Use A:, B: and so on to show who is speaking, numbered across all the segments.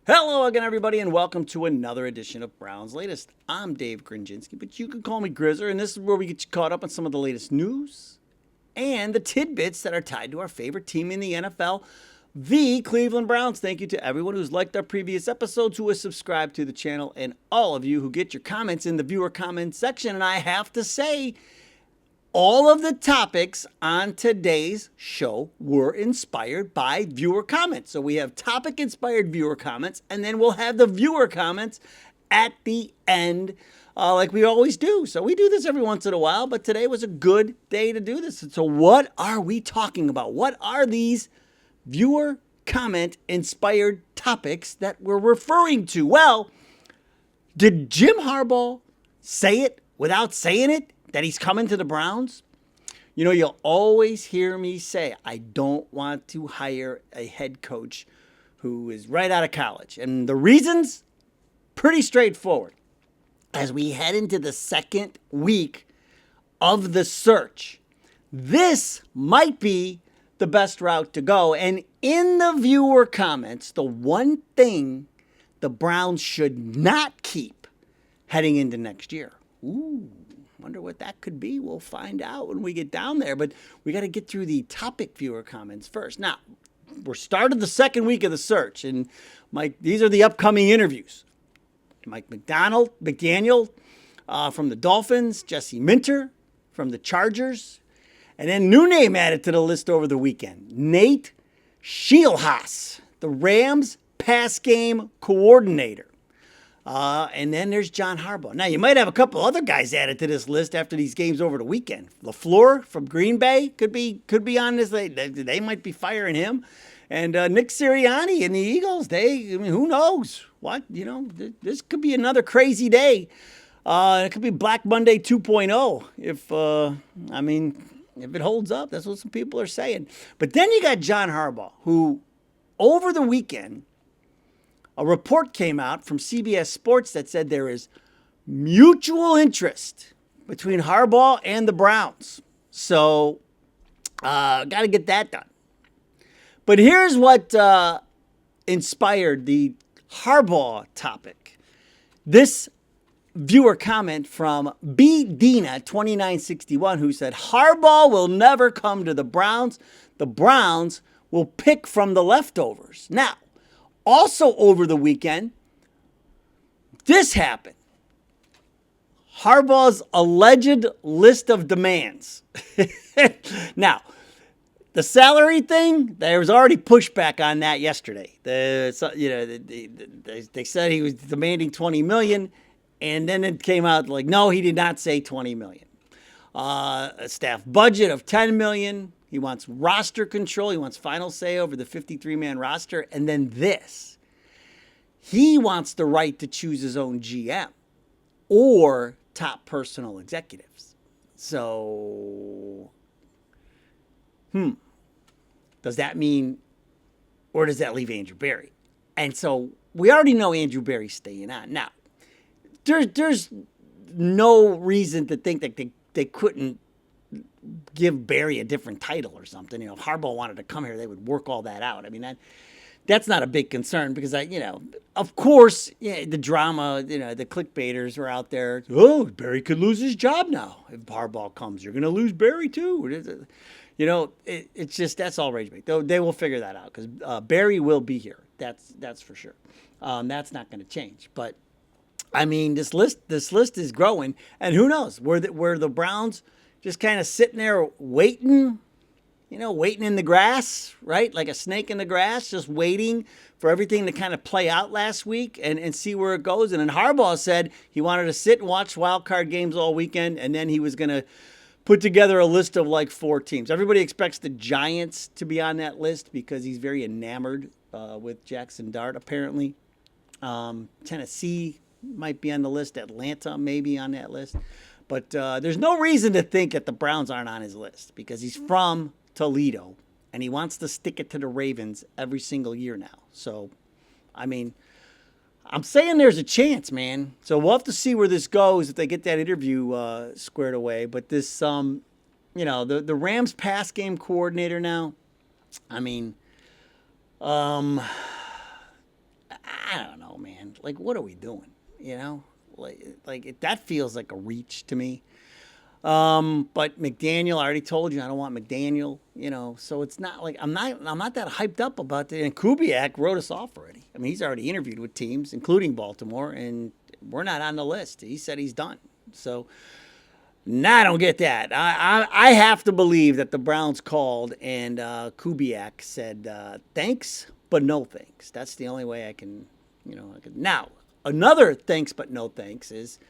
A: Hello again, everybody, and welcome to another edition of Brown's Latest. I'm Dave Grendzynski, but you can call me Grizzer, and this is where we get you caught up on some of the latest news and the tidbits that are tied to our favorite team in the NFL, the Cleveland Browns. Thank you to everyone who's liked our previous episodes, who has subscribed to the channel, and all of you who get your comments in the viewer comment section. And I have to say, all of the topics on today's show were inspired by viewer comments. So we have topic-inspired viewer comments, and then we'll have the viewer comments at the end, like we always do. So we do this every once in a while, but today was a good day to do this. So what are we talking about? What are these viewer comment-inspired topics that we're referring to? Well, did Jim Harbaugh say it without saying it, that he's coming to the Browns? You know, you'll always hear me say, I don't want to hire a head coach who is right out of college. And the reason's pretty straightforward. As we head into the second week of the search, this might be the best route to go. And in the viewer comments, the one thing the Browns should not keep heading into next year. Ooh. Wonder what that could be. We'll find out when we get down there. But we got to get through the topic viewer comments first. Now, we're started the second week of the search, and these are the upcoming interviews. Mike McDaniel from the Dolphins, Jesse Minter from the Chargers, and then new name added to the list over the weekend, Nate Scheelhaase, the Rams pass game coordinator. And then there's John Harbaugh. Now, you might have a couple other guys added to this list after these games over the weekend. LaFleur from Green Bay could be on this. They might be firing him. And Nick Sirianni and the Eagles, who knows? What? This could be another crazy day. It could be Black Monday 2.0 if it holds up. That's what some people are saying. But then you got John Harbaugh, who over the weekend, a report came out from CBS Sports that said there is mutual interest between Harbaugh and the Browns. So, got to get that done. But here's what inspired the Harbaugh topic. This viewer comment from B. Dina 2961, who said, Harbaugh will never come to the Browns. The Browns will pick from the leftovers. Now, also over the weekend, this happened. Harbaugh's alleged list of demands. Now, the salary thing, there was already pushback on that yesterday. They said he was demanding $20 million, and then it came out like, no, he did not say $20 million. A staff budget of $10 million. He wants roster control. He wants final say over the 53-man roster. And then this. He wants the right to choose his own GM or top personal executives. So, does that mean, or does that leave Andrew Berry? And so we already know Andrew Berry's staying on. Now, there's no reason to think that they couldn't give Barry a different title or something. If Harbaugh wanted to come here, they would work all that out. I mean, that's not a big concern because of course, the drama, the clickbaiters are out there. Oh, Barry could lose his job now if Harbaugh comes. You're going to lose Barry too. It's just, that's all rage bait. They will figure that out because Barry will be here. That's for sure. That's not going to change. But I mean, this list is growing, and who knows where the Browns just kind of sitting there waiting, waiting in the grass, right? Like a snake in the grass, just waiting for everything to kind of play out last week and see where it goes. And then Harbaugh said he wanted to sit and watch wild card games all weekend, and then he was going to put together a list of like 4 teams. Everybody expects the Giants to be on that list because he's very enamored with Jackson Dart, apparently. Tennessee might be on the list. Atlanta maybe on that list. But there's no reason to think that the Browns aren't on his list because he's from Toledo and he wants to stick it to the Ravens every single year now. So, I mean, I'm saying there's a chance, man. So we'll have to see where this goes if they get that interview squared away. But this, the Rams pass game coordinator now, I mean, I I don't know, man. Like, what are we doing? You know, that feels like a reach to me. But McDaniel, I already told you, I don't want McDaniel. You know, so it's not like I'm not that hyped up about it. And Kubiak wrote us off already. I mean, he's already interviewed with teams, including Baltimore, and we're not on the list. He said he's done. So. Nah, I don't get that. I have to believe that the Browns called and Kubiak said thanks, but no thanks. That's the only way I can. Now, another thanks but no thanks is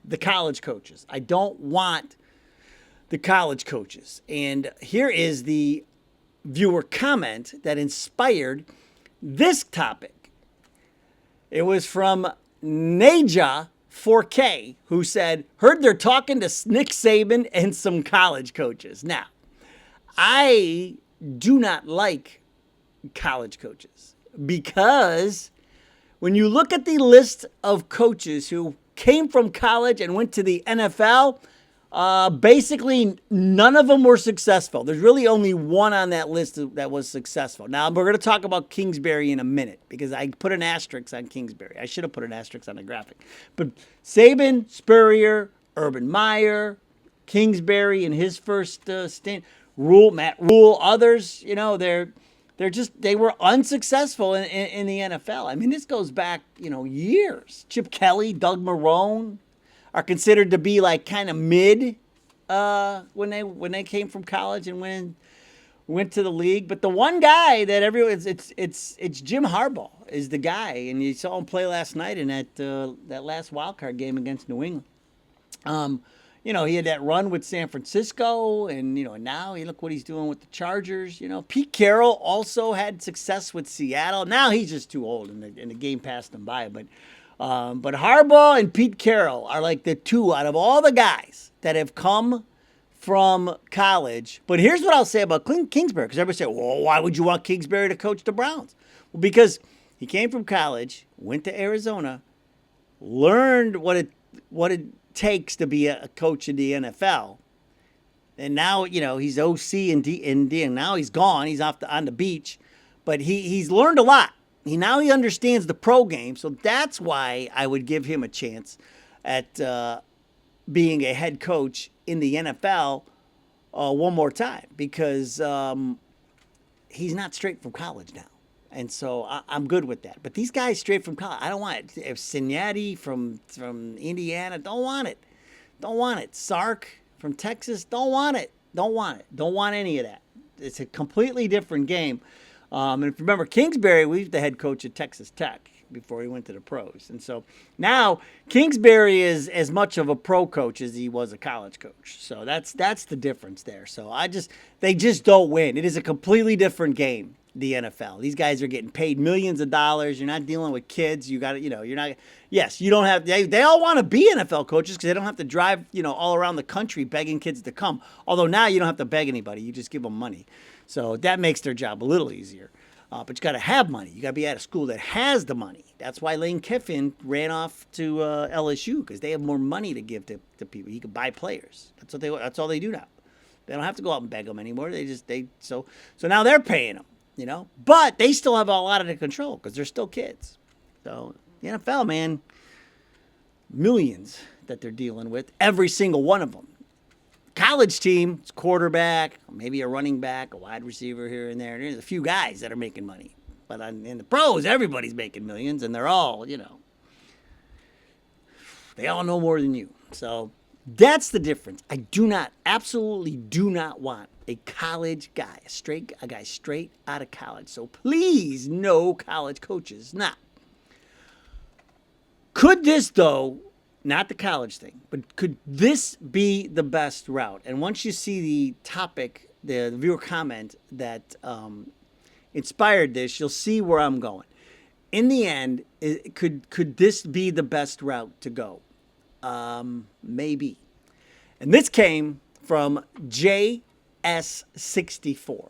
A: the college coaches. I don't want the college coaches. And here is the viewer comment that inspired this topic. It was from Naja 4K, who said, heard they're talking to Nick Saban and some college coaches. Now, I do not like college coaches because when you look at the list of coaches who came from college and went to the NFL, basically none of them were successful. There's really only one on that list that was successful. Now, we're going to talk about Kingsbury in a minute because I put an asterisk on Kingsbury. I should have put an asterisk on the graphic. But Saban, Spurrier, Urban Meyer, Kingsbury in his first stint, Matt Rule, others, they were unsuccessful in the NFL. I mean, this goes back, years. Chip Kelly, Doug Marrone are considered to be like kind of mid when they came from college and went to the league. But the one guy that it's Jim Harbaugh is the guy, and you saw him play last night in that last wild card game against New England. He had that run with San Francisco, and now you look what he's doing with the Chargers. Pete Carroll also had success with Seattle. Now he's just too old, and the game passed him by. But Harbaugh and Pete Carroll are like the two out of all the guys that have come from college. But here's what I'll say about Kingsbury, because everybody say, well, why would you want Kingsbury to coach the Browns? Well, because he came from college, went to Arizona, learned what it takes to be a coach in the NFL. And now, he's OC in D, and now he's gone. He's on the beach. But he's learned a lot. Now he understands the pro game, so that's why I would give him a chance at being a head coach in the NFL one more time, because he's not straight from college now. And so I'm good with that. But these guys straight from college, I don't want it. If Cincinnati from Indiana, don't want it. Don't want it. Sark from Texas, don't want it. Don't want it. Don't want any of that. It's a completely different game. And if you remember, Kingsbury was the head coach at Texas Tech before he went to the pros. And so now Kingsbury is as much of a pro coach as he was a college coach. So that's the difference there. So they just don't win. It is a completely different game, the NFL. These guys are getting paid millions of dollars. You're not dealing with kids. You got to, you're not, yes, you don't have, they all want to be NFL coaches because they don't have to drive, all around the country begging kids to come. Although now you don't have to beg anybody. You just give them money. So that makes their job a little easier. But you got to have money. You got to be at a school that has the money. That's why Lane Kiffin ran off to LSU, because they have more money to give to people. He could buy players. That's all they do now. They don't have to go out and beg them anymore. So now they're paying them, But they still have a lot of the control because they're still kids. So the NFL, man, millions that they're dealing with, every single one of them. College team, it's quarterback, maybe a running back, a wide receiver here and there. There's a few guys that are making money. But in the pros, everybody's making millions, and they're all, they all know more than you. So that's the difference. I absolutely do not want a college guy, a guy straight out of college. So please, no college coaches. Now, could this, though, not the college thing, but could this be the best route? And once you see the topic, the viewer comment that inspired this, you'll see where I'm going. In the end, could this be the best route to go? Maybe. And this came from JS64,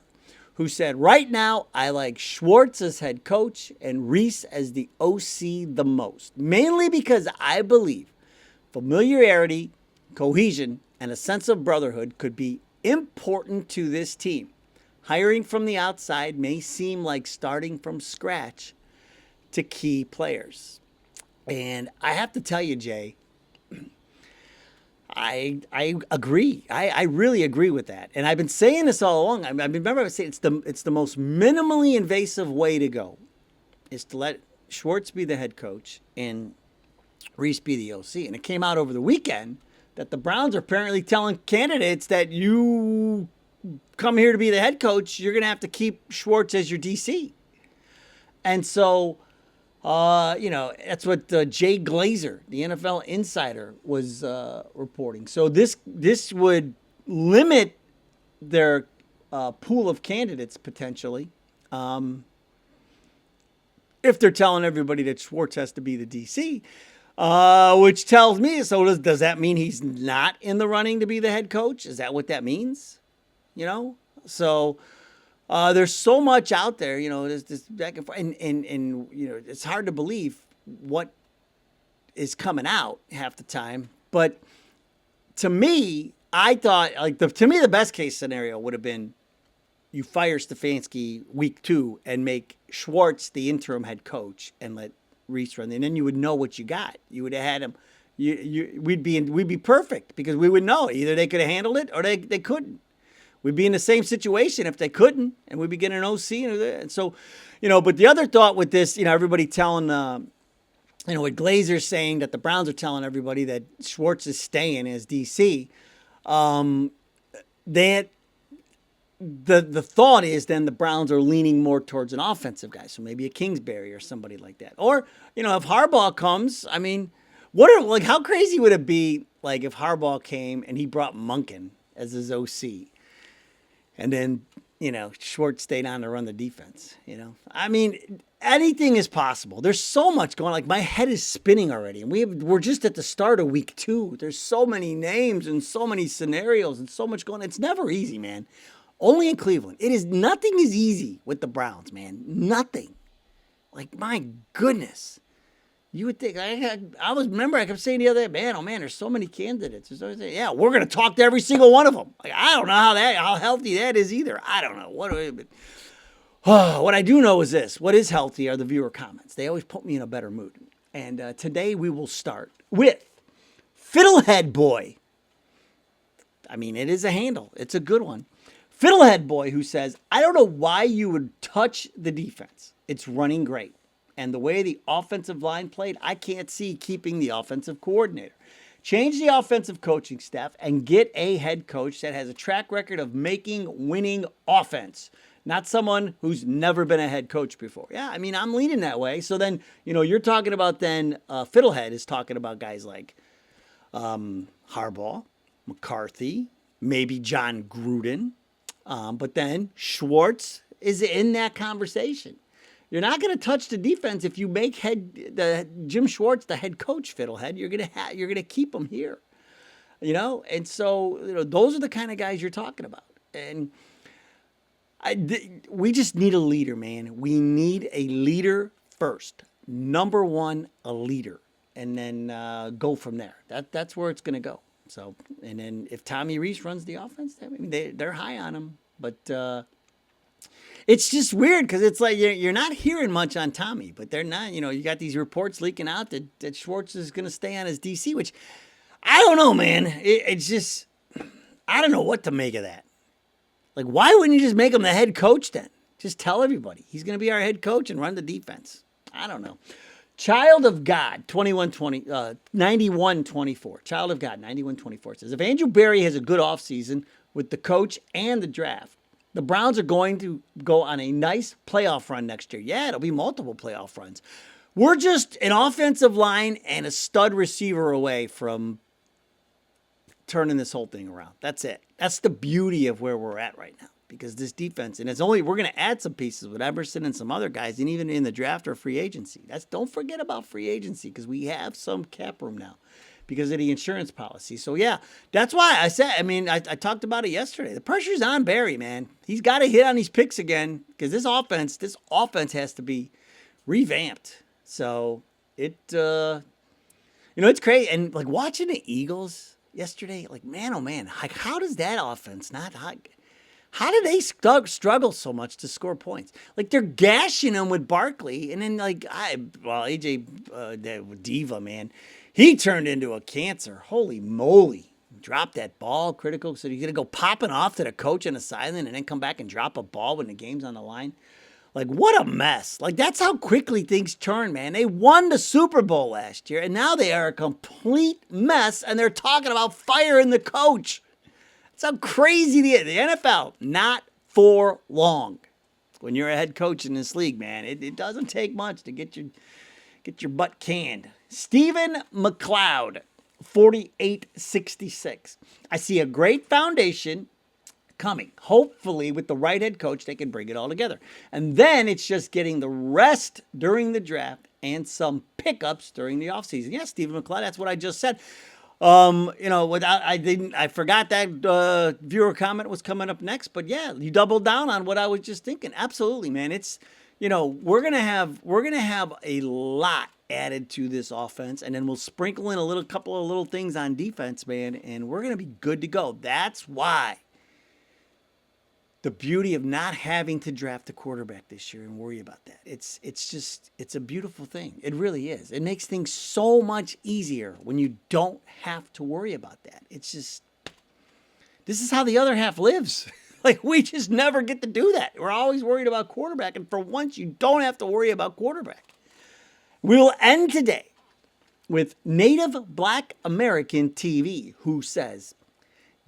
A: who said, right now, I like Schwartz as head coach and Reese as the OC the most, mainly because I believe familiarity, cohesion, and a sense of brotherhood could be important to this team. Hiring from the outside may seem like starting from scratch. to key players. And I have to tell you, Jay, I agree. I really agree with that. And I've been saying this all along. I remember I was saying it's the most minimally invasive way to go is to let Schwartz be the head coach and Reese be the OC. And it came out over the weekend that the Browns are apparently telling candidates that you come here to be the head coach, you're going to have to keep Schwartz as your DC. And so, that's what Jay Glazer, the NFL insider, was reporting. So this would limit their pool of candidates potentially. If they're telling everybody that Schwartz has to be the DC, which tells me, so does that mean he's not in the running to be the head coach? Is that what that means? So there's so much out there, there's this back and forth, and it's hard to believe what is coming out half the time. But to me, I thought to me the best case scenario would have been you fire Stefanski week 2 and make Schwartz the interim head coach and let Reese run, and then you would know what you got. You would have had him. We'd be perfect because we would know either they could have handled it or they couldn't. We'd be in the same situation if they couldn't, and we'd be getting an OC. And so, but the other thought with this, everybody telling, with Glazer saying that the Browns are telling everybody that Schwartz is staying as DC, that the thought is then the Browns are leaning more towards an offensive guy, so maybe a Kingsbury or somebody like that. Or, if Harbaugh comes, how crazy would it be, if Harbaugh came and he brought Monken as his OC? And then, Schwartz stayed on to run the defense, anything is possible. There's so much going on. My head is spinning already. And we're just at the start of week 2. There's so many names and so many scenarios and so much going on. It's never easy, man. Only in Cleveland. Nothing is easy with the Browns, man. Nothing. My goodness. You would think, I kept saying the other day, man, there's so many candidates. We're going to talk to every single one of them. I don't know how healthy that is either. I don't know. What I do know is this. What is healthy are the viewer comments. They always put me in a better mood. And today we will start with Fiddlehead Boy. It is a handle. It's a good one. Fiddlehead Boy, who says, I don't know why you would touch the defense. It's running great. And the way the offensive line played, I can't see keeping the offensive coordinator. Change the offensive coaching staff and get a head coach that has a track record of making winning offense. Not someone who's never been a head coach before. Yeah, I'm leaning that way. So then, you're talking about then, Fiddlehead is talking about guys like Harbaugh, McCarthy, maybe John Gruden. But then Schwartz is in that conversation. You're not going to touch the defense if you make Jim Schwartz the head coach, Fiddlehead. You're going to keep him here, And so those are the kind of guys you're talking about. And we just need a leader, man. We need a leader first. Number one, a leader, and then go from there. That's where it's going to go. So, and then if Tommy Reese runs the offense, they're high on him, but. It's just weird because it's you're not hearing much on Tommy, but they're not, you got these reports leaking out that Schwartz is going to stay on his DC, which I don't know, man. It's just, I don't know what to make of that. Why wouldn't you just make him the head coach then? Just tell everybody he's going to be our head coach and run the defense. I don't know. Child of God, 91-24. Child of God, 91-24 says, if Andrew Berry has a good offseason with the coach and the draft, the Browns are going to go on a nice playoff run next year. Yeah, it'll be multiple playoff runs. We're just an offensive line and a stud receiver away from turning this whole thing around. That's it. That's the beauty of where we're at right now. Because this defense, and we're going to add some pieces with Emerson and some other guys, and even in the draft or free agency. Don't forget about free agency because we have some cap room now because of the insurance policy. So, yeah, that's why I said, I talked about it yesterday. The pressure's on Barry, man. He's got to hit on these picks again because this offense has to be revamped. So, it's crazy. And, watching the Eagles yesterday, man, oh, man, how does that offense not How do they struggle so much to score points? Like they're gashing them with Barkley, and then AJ Diva, man, he turned into a cancer. Holy moly! Dropped that ball, critical. So you're gonna go popping off to the coach on the sideline, and then come back and drop a ball when the game's on the line. Like, what a mess. Like, that's how quickly things turn, man. They won the Super Bowl last year, and now they are a complete mess, and they're talking about firing the coach. That's how crazy the NFL, not for long. When you're a head coach in this league, man, it doesn't take much to get your butt canned. Stephen McLeod, 4866. I see a great foundation coming. Hopefully, with the right head coach, they can bring it all together. And then it's just getting the rest during the draft and some pickups during the offseason. Yeah, Stephen McLeod, that's what I just said. I forgot that viewer comment was coming up next, but yeah, you doubled down on what I was just thinking. Absolutely, man. It's, we're gonna have a lot added to this offense, and then we'll sprinkle in a couple of little things on defense, man, and we're gonna be good to go. That's why the beauty of not having to draft a quarterback this year and worry about that. It's a beautiful thing. It really is. It makes things so much easier when you don't have to worry about that. This is how the other half lives. Like, we just never get to do that. We're always worried about quarterback, and for once, you don't have to worry about quarterback. We will end today with Native Black American TV, who says,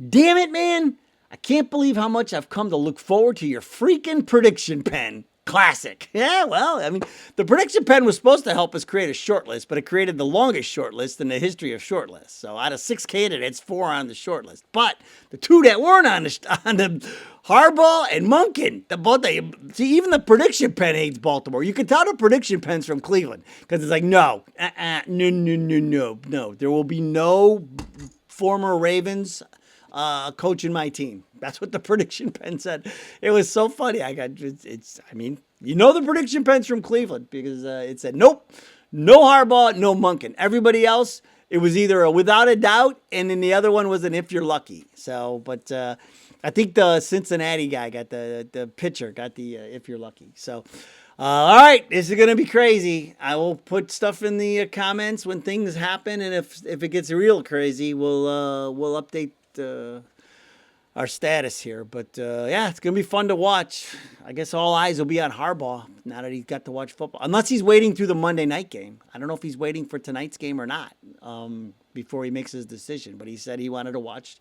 A: "Damn it, man. I can't believe how much I've come to look forward to your freaking prediction pen. Classic." Yeah, well, I mean, the prediction pen was supposed to help us create a short list, but it created the longest short list in the history of short lists. So out of 6 candidates, 4 on the short list. But the 2 that weren't on the Harbaugh and Munkin, even the prediction pen hates Baltimore. You can tell the prediction pen's from Cleveland because it's like, no. There will be no former Ravens coaching my team. That's what the prediction pen said. It was so funny. The prediction pen's from Cleveland because it said, nope, no Harbaugh, no Munkin. Everybody else, it was either a without a doubt, and then the other one was an if you're lucky. So, but I think the Cincinnati guy got the pitcher got the if you're lucky. So, all right, this is going to be crazy. I will put stuff in the comments when things happen, and if it gets real crazy, we'll update our status here. But yeah, it's gonna be fun to watch. I guess all eyes will be on Harbaugh now that he's got to watch football, unless he's waiting through the Monday night game. I don't know if he's waiting for tonight's game or not before he makes his decision, but he said he wanted to watch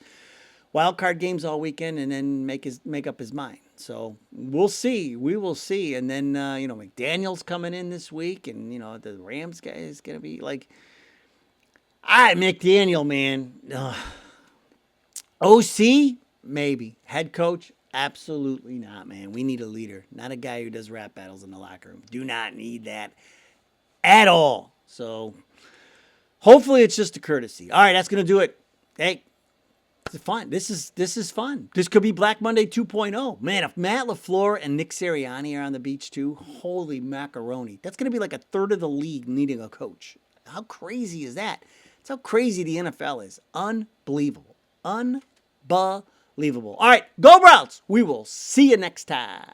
A: wild card games all weekend and then make up his mind. So we will see. And then McDaniel's coming in this week, and the Rams guy is gonna be like, McDaniel, man. OC, maybe. Head coach, absolutely not, man. We need a leader, not a guy who does rap battles in the locker room. Do not need that at all. So hopefully it's just a courtesy. All right, that's going to do it. Hey, it's fun. This is fun. This could be Black Monday 2.0. Man, if Matt LaFleur and Nick Sirianni are on the beach too, holy macaroni. That's going to be like a third of the league needing a coach. How crazy is that? That's how crazy the NFL is. Unbelievable. Unbelievable. All right, go Browns. We will see you next time.